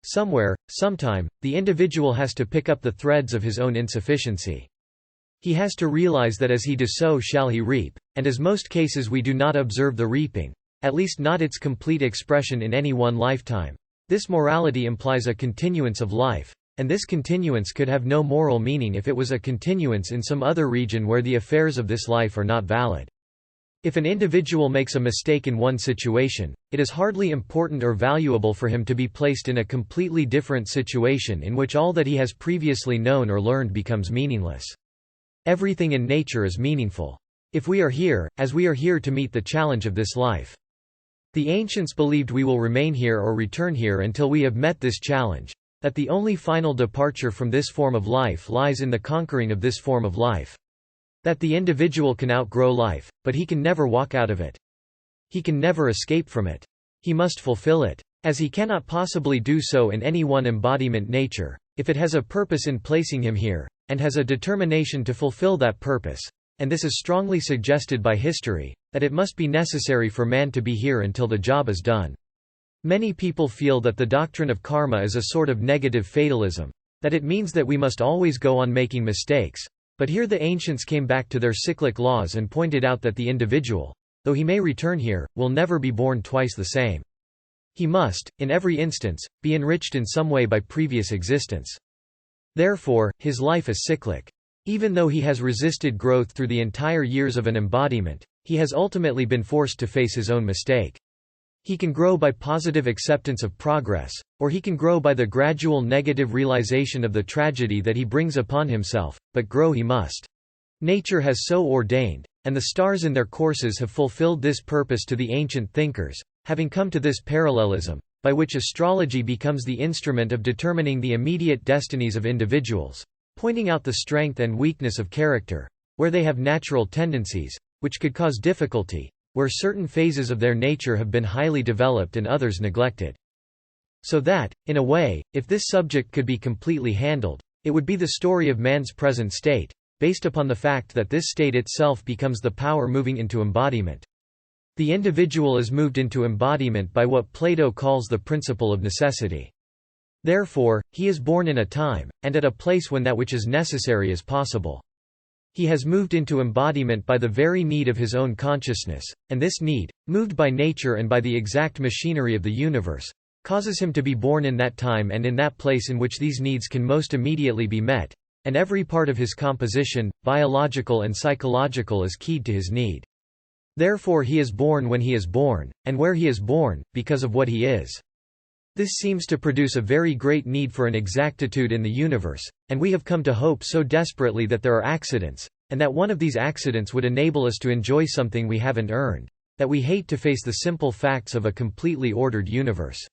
S1: Somewhere, sometime, the individual has to pick up the threads of his own insufficiency. He has to realize that as he does so shall he reap, and as most cases we do not observe the reaping, at least not its complete expression in any one lifetime. This morality implies a continuance of life, and this continuance could have no moral meaning if it was a continuance in some other region where the affairs of this life are not valid. If an individual makes a mistake in one situation, it is hardly important or valuable for him to be placed in a completely different situation in which all that he has previously known or learned becomes meaningless. Everything in nature is meaningful. If we are here, as we are here to meet the challenge of this life. The ancients believed we will remain here or return here until we have met this challenge, that the only final departure from this form of life lies in the conquering of this form of life. That the individual can outgrow life, but he can never walk out of it. He can never escape from it. He must fulfill it. As he cannot possibly do so in any one embodiment nature, if it has a purpose in placing him here, and has a determination to fulfill that purpose, and this is strongly suggested by history, that it must be necessary for man to be here until the job is done. Many people feel that the doctrine of karma is a sort of negative fatalism, that it means that we must always go on making mistakes. But here the ancients came back to their cyclic laws and pointed out that the individual, though he may return here, will never be born twice the same. He must, in every instance, be enriched in some way by previous existence. Therefore, his life is cyclic. Even though he has resisted growth through the entire years of an embodiment, he has ultimately been forced to face his own mistake. He can grow by positive acceptance of progress, or he can grow by the gradual negative realization of the tragedy that he brings upon himself, but grow he must. Nature has so ordained, and the stars in their courses have fulfilled this purpose to the ancient thinkers, having come to this parallelism, by which astrology becomes the instrument of determining the immediate destinies of individuals, pointing out the strength and weakness of character, where they have natural tendencies, which could cause difficulty, where certain phases of their nature have been highly developed and others neglected. So that, in a way, if this subject could be completely handled, it would be the story of man's present state, based upon the fact that this state itself becomes the power moving into embodiment. The individual is moved into embodiment by what Plato calls the principle of necessity. Therefore, he is born in a time, and at a place when that which is necessary is possible. He has moved into embodiment by the very need of his own consciousness, and this need, moved by nature and by the exact machinery of the universe, causes him to be born in that time and in that place in which these needs can most immediately be met, and every part of his composition, biological and psychological, is keyed to his need. Therefore he is born when he is born, and where he is born, because of what he is. This seems to produce a very great need for an exactitude in the universe, and we have come to hope so desperately that there are accidents, and that one of these accidents would enable us to enjoy something we haven't earned, that we hate to face the simple facts of a completely ordered universe.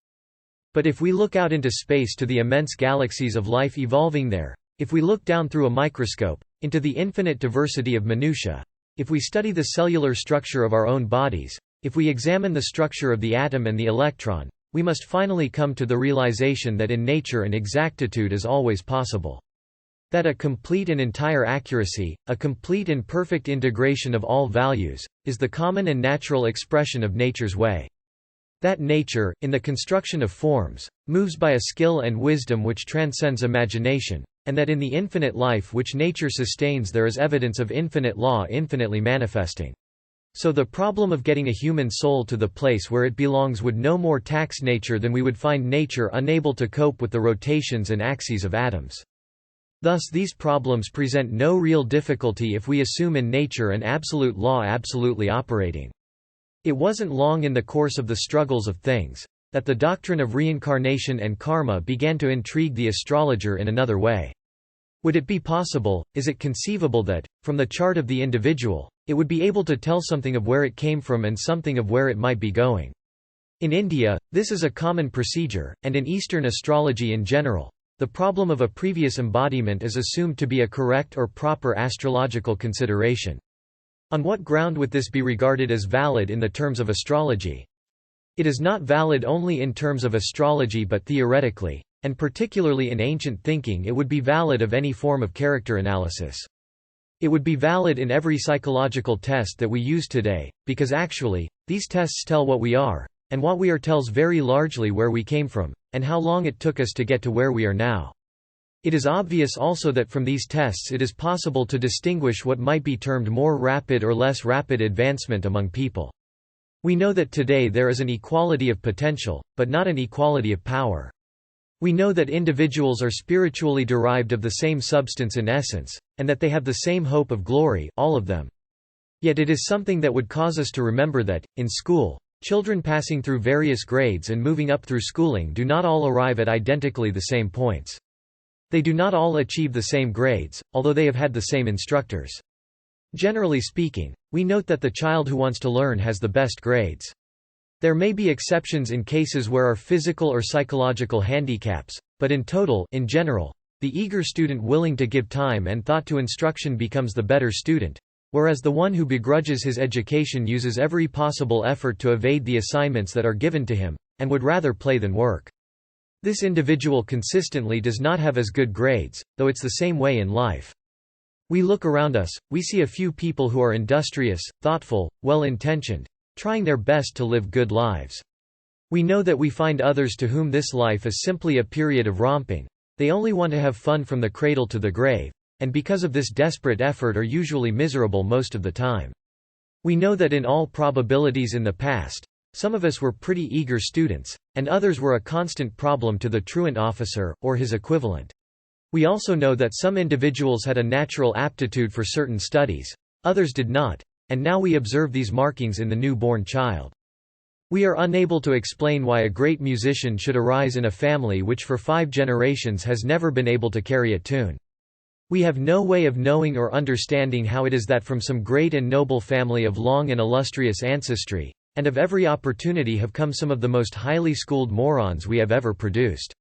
S1: But if we look out into space to the immense galaxies of life evolving there, if we look down through a microscope, into the infinite diversity of minutiae, if we study the cellular structure of our own bodies, if we examine the structure of the atom and the electron, we must finally come to the realization that in nature an exactitude is always possible. That a complete and entire accuracy, a complete and perfect integration of all values, is the common and natural expression of nature's way. That nature, in the construction of forms, moves by a skill and wisdom which transcends imagination, and that in the infinite life which nature sustains there is evidence of infinite law infinitely manifesting. So the problem of getting a human soul to the place where it belongs would no more tax nature than we would find nature unable to cope with the rotations and axes of atoms. Thus these problems present no real difficulty if we assume in nature an absolute law absolutely operating. It wasn't long in the course of the struggles of things, that the doctrine of reincarnation and karma began to intrigue the astrologer in another way. Would it be possible, is it conceivable that, from the chart of the individual, it would be able to tell something of where it came from and something of where it might be going? In India, this is a common procedure, and in Eastern astrology in general, the problem of a previous embodiment is assumed to be a correct or proper astrological consideration. On what ground would this be regarded as valid in the terms of astrology? It is not valid only in terms of astrology but theoretically, and particularly in ancient thinking it would be valid of any form of character analysis. It would be valid in every psychological test that we use today, because actually, these tests tell what we are, and what we are tells very largely where we came from, and how long it took us to get to where we are now. It is obvious also that from these tests it is possible to distinguish what might be termed more rapid or less rapid advancement among people. We know that today there is an equality of potential, but not an equality of power. We know that individuals are spiritually derived of the same substance in essence, and that they have the same hope of glory, all of them. Yet it is something that would cause us to remember that, in school, children passing through various grades and moving up through schooling do not all arrive at identically the same points. They do not all achieve the same grades, although they have had the same instructors. Generally speaking, we note that the child who wants to learn has the best grades. There may be exceptions in cases where are physical or psychological handicaps, but in general, the eager student willing to give time and thought to instruction becomes the better student, whereas the one who begrudges his education uses every possible effort to evade the assignments that are given to him, and would rather play than work. This individual consistently does not have as good grades, though it's the same way in life. We look around us, we see a few people who are industrious, thoughtful, well-intentioned, trying their best to live good lives. We know that we find others to whom this life is simply a period of romping. They only want to have fun from the cradle to the grave, and because of this desperate effort are usually miserable most of the time. We know that in all probabilities in the past, some of us were pretty eager students, and others were a constant problem to the truant officer, or his equivalent. We also know that some individuals had a natural aptitude for certain studies, others did not, and now we observe these markings in the newborn child. We are unable to explain why a great musician should arise in a family which for 5 generations has never been able to carry a tune. We have no way of knowing or understanding how it is that from some great and noble family of long and illustrious ancestry, and of every opportunity have come some of the most highly schooled morons we have ever produced.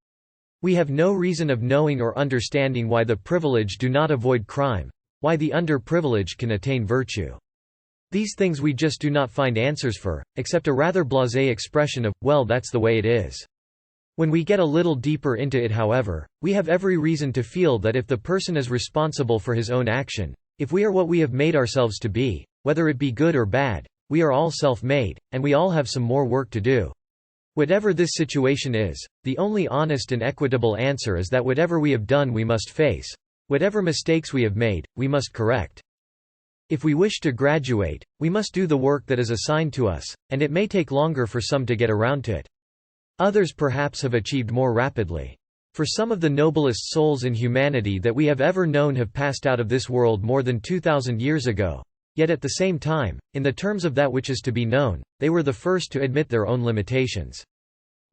S1: We have no reason of knowing or understanding why the privileged do not avoid crime, why the underprivileged can attain virtue. These things we just do not find answers for, except a rather blasé expression of, well, that's the way it is. When we get a little deeper into it, however, we have every reason to feel that if the person is responsible for his own action, if we are what we have made ourselves to be, whether it be good or bad, we are all self-made, and we all have some more work to do. Whatever this situation is, the only honest and equitable answer is that whatever we have done we must face. Whatever mistakes we have made, we must correct. If we wish to graduate, we must do the work that is assigned to us, and it may take longer for some to get around to it. Others perhaps have achieved more rapidly. For some of the noblest souls in humanity that we have ever known have passed out of this world more than 2,000 years ago. Yet at the same time, in the terms of that which is to be known, they were the first to admit their own limitations.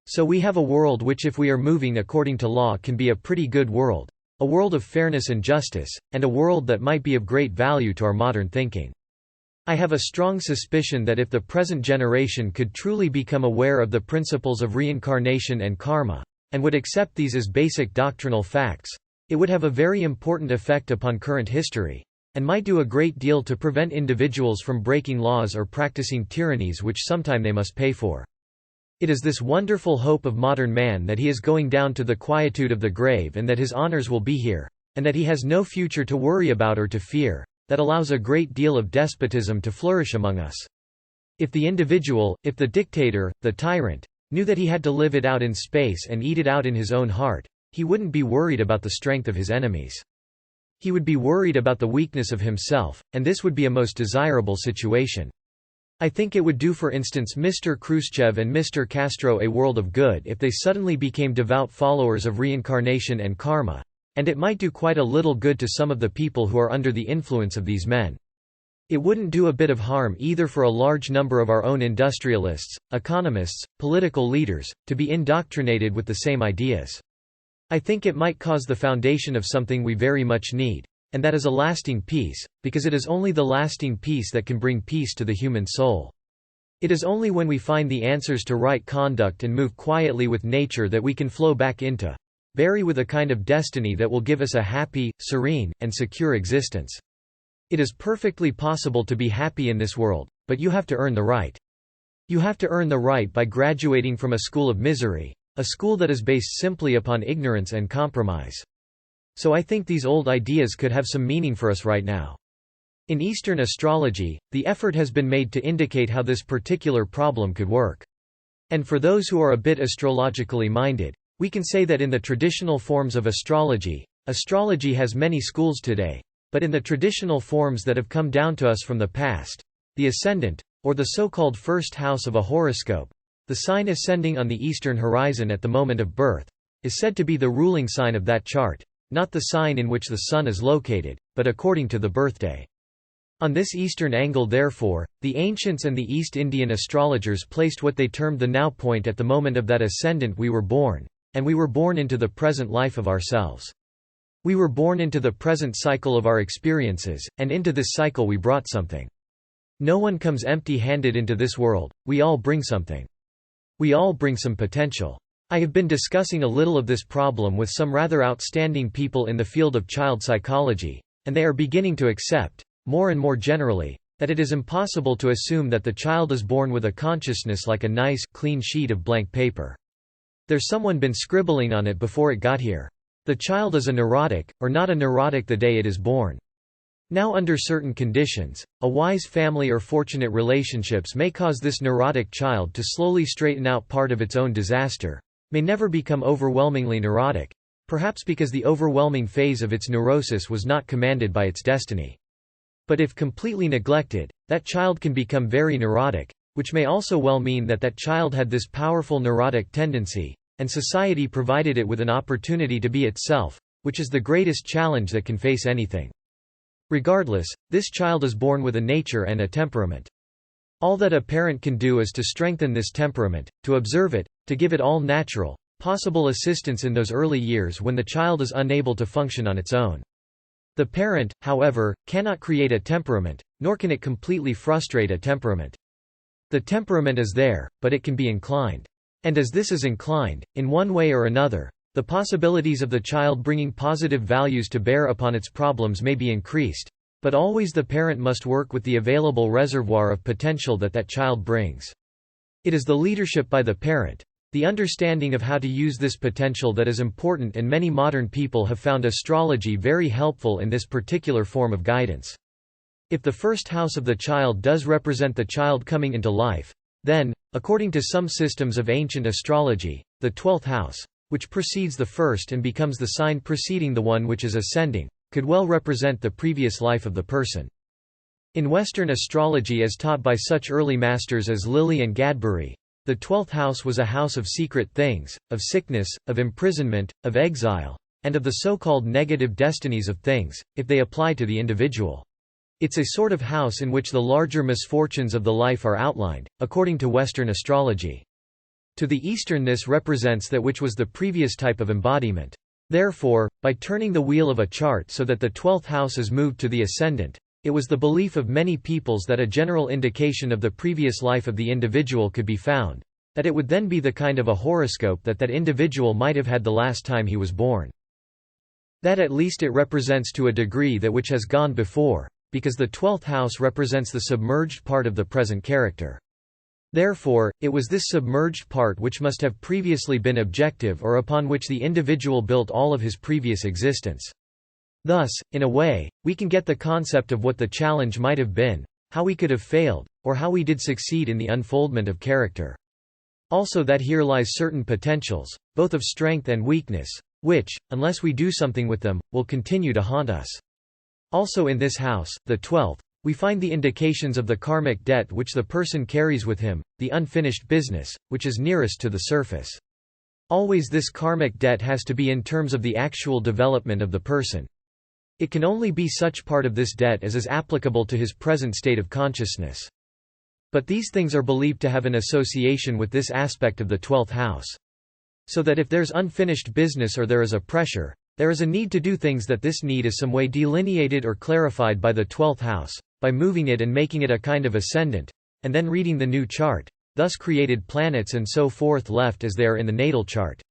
S1: So we have a world which, if we are moving according to law, can be a pretty good world, a world of fairness and justice, and a world that might be of great value to our modern thinking. I have a strong suspicion that if the present generation could truly become aware of the principles of reincarnation and karma, and would accept these as basic doctrinal facts, it would have a very important effect upon current history, and might do a great deal to prevent individuals from breaking laws or practicing tyrannies which sometime they must pay for. It is this wonderful hope of modern man that he is going down to the quietude of the grave and that his honors will be here, and that he has no future to worry about or to fear, that allows a great deal of despotism to flourish among us. If the individual, if the dictator, the tyrant, knew that he had to live it out in space and eat it out in his own heart, he wouldn't be worried about the strength of his enemies. He would be worried about the weakness of himself, and this would be a most desirable situation. I think it would do, for instance, Mr. Khrushchev and Mr. Castro a world of good if they suddenly became devout followers of reincarnation and karma, and it might do quite a little good to some of the people who are under the influence of these men. It wouldn't do a bit of harm either for a large number of our own industrialists, economists, political leaders, to be indoctrinated with the same ideas. I think it might cause the foundation of something we very much need, and that is a lasting peace, because it is only the lasting peace that can bring peace to the human soul. It is only when we find the answers to right conduct and move quietly with nature that we can flow back into, bury with a kind of destiny that will give us a happy, serene, and secure existence. It is perfectly possible to be happy in this world, but you have to earn the right. You have to earn the right by graduating from a school of misery, a school that is based simply upon ignorance and compromise. So I think these old ideas could have some meaning for us right now. In Eastern astrology, the effort has been made to indicate how this particular problem could work. And for those who are a bit astrologically minded, we can say that in the traditional forms of astrology, astrology has many schools today, but in the traditional forms that have come down to us from the past, the ascendant, or the so-called first house of a horoscope, the sign ascending on the eastern horizon at the moment of birth, is said to be the ruling sign of that chart, not the sign in which the sun is located, but according to the birthday. On this eastern angle therefore, the ancients and the East Indian astrologers placed what they termed the now point at the moment of that ascendant we were born, and we were born into the present life of ourselves. We were born into the present cycle of our experiences, and into this cycle we brought something. No one comes empty-handed into this world, we all bring something. We all bring some potential. I have been discussing a little of this problem with some rather outstanding people in the field of child psychology, and they are beginning to accept, more and more generally, that it is impossible to assume that the child is born with a consciousness like a nice, clean sheet of blank paper. There's someone been scribbling on it before it got here. The child is a neurotic, or not a neurotic the day it is born. Now under certain conditions, a wise family or fortunate relationships may cause this neurotic child to slowly straighten out part of its own disaster, may never become overwhelmingly neurotic, perhaps because the overwhelming phase of its neurosis was not commanded by its destiny. But if completely neglected, that child can become very neurotic, which may also well mean that that child had this powerful neurotic tendency, and society provided it with an opportunity to be itself, which is the greatest challenge that can face anything. Regardless, this child is born with a nature and a temperament. All that a parent can do is to strengthen this temperament, to observe it, to give it all natural, possible assistance in those early years when the child is unable to function on its own. The parent, however, cannot create a temperament, nor can it completely frustrate a temperament. The temperament is there, but it can be inclined. And as this is inclined, in one way or another, the possibilities of the child bringing positive values to bear upon its problems may be increased, but always the parent must work with the available reservoir of potential that that child brings. It is the leadership by the parent, the understanding of how to use this potential that is important, and many modern people have found astrology very helpful in this particular form of guidance. If the first house of the child does represent the child coming into life, then, according to some systems of ancient astrology, the 12th house, which precedes the first and becomes the sign preceding the one which is ascending, could well represent the previous life of the person. In Western astrology as taught by such early masters as Lilly and Gadbury, the 12th house was a house of secret things, of sickness, of imprisonment, of exile, and of the so-called negative destinies of things, if they apply to the individual. It's a sort of house in which the larger misfortunes of the life are outlined, according to Western astrology. To the Eastern this represents that which was the previous type of embodiment. Therefore, by turning the wheel of a chart so that the 12th house is moved to the ascendant, it was the belief of many peoples that a general indication of the previous life of the individual could be found, that it would then be the kind of a horoscope that that individual might have had the last time he was born. That at least it represents to a degree that which has gone before, because the 12th house represents the submerged part of the present character. Therefore, it was this submerged part which must have previously been objective, or upon which the individual built all of his previous existence. Thus, in a way, we can get the concept of what the challenge might have been, how we could have failed, or how we did succeed in the unfoldment of character. Also that here lies certain potentials, both of strength and weakness, which, unless we do something with them, will continue to haunt us. Also in this house, the 12th, we find the indications of the karmic debt which the person carries with him, the unfinished business, which is nearest to the surface. Always this karmic debt has to be in terms of the actual development of the person. It can only be such part of this debt as is applicable to his present state of consciousness. But these things are believed to have an association with this aspect of the 12th house. So that if there's unfinished business or there is a pressure, there is a need to do things, that this need is some way delineated or clarified by the 12th house, by moving it and making it a kind of ascendant, and then reading the new chart, thus created planets and so forth left as they are in the natal chart.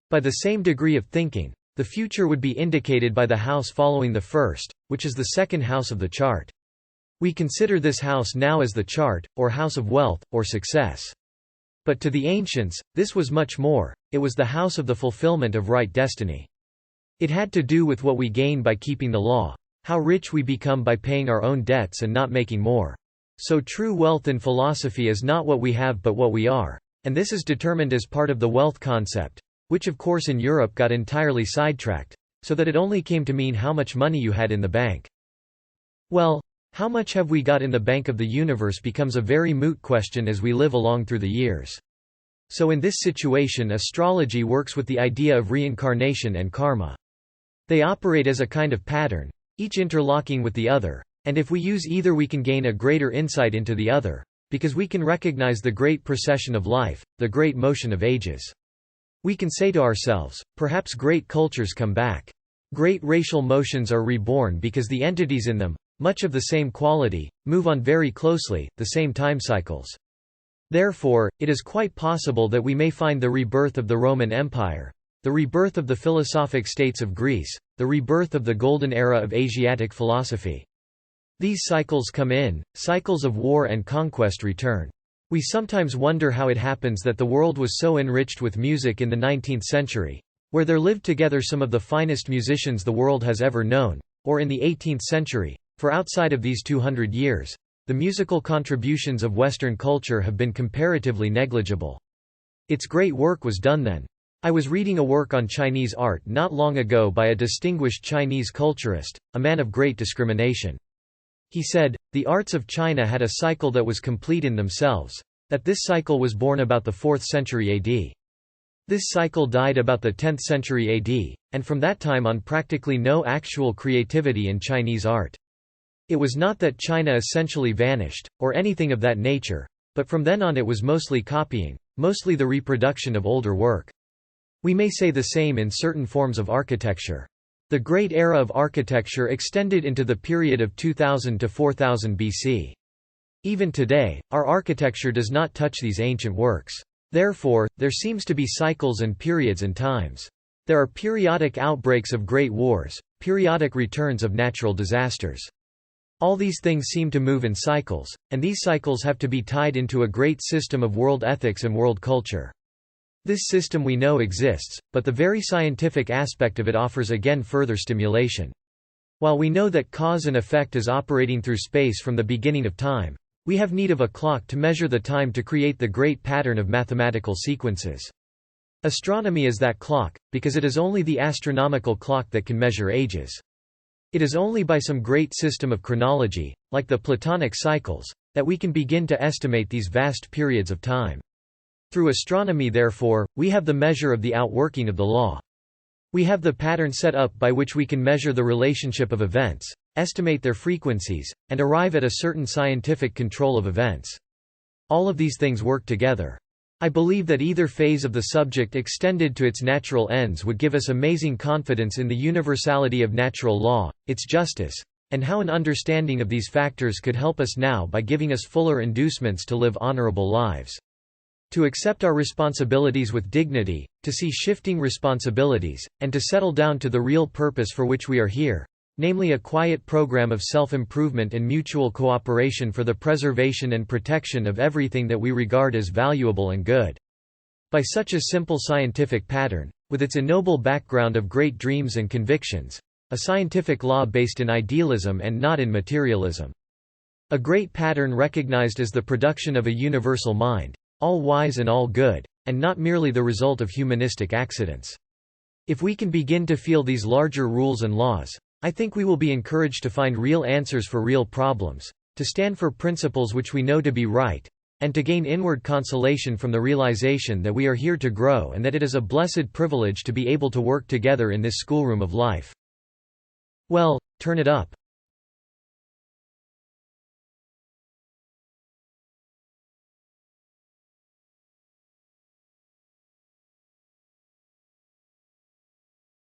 S1: By the same degree of thinking, the future would be indicated by the house following the first, which is the second house of the chart. We consider this house now as the chart, or house of wealth, or success. But to the ancients, this was much more, it was the house of the fulfillment of right destiny. It had to do with what we gain by keeping the law, how rich we become by paying our own debts and not making more. So true wealth in philosophy is not what we have but what we are, and this is determined as part of the wealth concept, which of course in Europe got entirely sidetracked, so that it only came to mean how much money you had in the bank. Well, how much have we got in the bank of the universe becomes a very moot question as we live along through the years. So in this situation astrology works with the idea of reincarnation and karma. They operate as a kind of pattern, each interlocking with the other, and if we use either we can gain a greater insight into the other, because we can recognize the great procession of life, the great motion of ages. We can say to ourselves, perhaps great cultures come back. Great racial motions are reborn because the entities in them, much of the same quality, move on very closely, the same time cycles. Therefore, it is quite possible that we may find the rebirth of the Roman Empire, the rebirth of the philosophic states of Greece, the rebirth of the golden era of Asiatic philosophy. These cycles come in, cycles of war and conquest return. We sometimes wonder how it happens that the world was so enriched with music in the 19th century, where there lived together some of the finest musicians the world has ever known, or in the 18th century, for outside of these 200 years, the musical contributions of Western culture have been comparatively negligible. Its great work was done then. I was reading a work on Chinese art not long ago by a distinguished Chinese culturist, a man of great discrimination. He said, the arts of China had a cycle that was complete in themselves, that this cycle was born about the 4th century AD. This cycle died about the 10th century AD, and from that time on practically no actual creativity in Chinese art. It was not that China essentially vanished, or anything of that nature, but from then on it was mostly copying, mostly the reproduction of older work. We may say the same in certain forms of architecture. The great era of architecture extended into the period of 2000 to 4000 BC. Even today, our architecture does not touch these ancient works. Therefore, there seems to be cycles and periods and times. There are periodic outbreaks of great wars, periodic returns of natural disasters. All these things seem to move in cycles, and these cycles have to be tied into a great system of world ethics and world culture. This system we know exists, but the very scientific aspect of it offers again further stimulation. While we know that cause and effect is operating through space from the beginning of time, we have need of a clock to measure the time to create the great pattern of mathematical sequences. Astronomy is that clock, because it is only the astronomical clock that can measure ages. It is only by some great system of chronology, like the Platonic cycles, that we can begin to estimate these vast periods of time. Through astronomy therefore, we have the measure of the outworking of the law. We have the pattern set up by which we can measure the relationship of events, estimate their frequencies, and arrive at a certain scientific control of events. All of these things work together. I believe that either phase of the subject extended to its natural ends would give us amazing confidence in the universality of natural law, its justice, and how an understanding of these factors could help us now by giving us fuller inducements to live honorable lives. To accept our responsibilities with dignity, to see shifting responsibilities, and to settle down to the real purpose for which we are here, namely a quiet program of self-improvement and mutual cooperation for the preservation and protection of everything that we regard as valuable and good. By such a simple scientific pattern, with its ennoble background of great dreams and convictions, a scientific law based in idealism and not in materialism. A great pattern recognized as the production of a universal mind, all wise and all good, and not merely the result of humanistic accidents. If we can begin to feel these larger rules and laws, I think we will be encouraged to find real answers for real problems, to stand for principles which we know to be right, and to gain inward consolation from the realization that we are here to grow and that it is a blessed privilege to be able to work together in this schoolroom of life. Well, turn it up.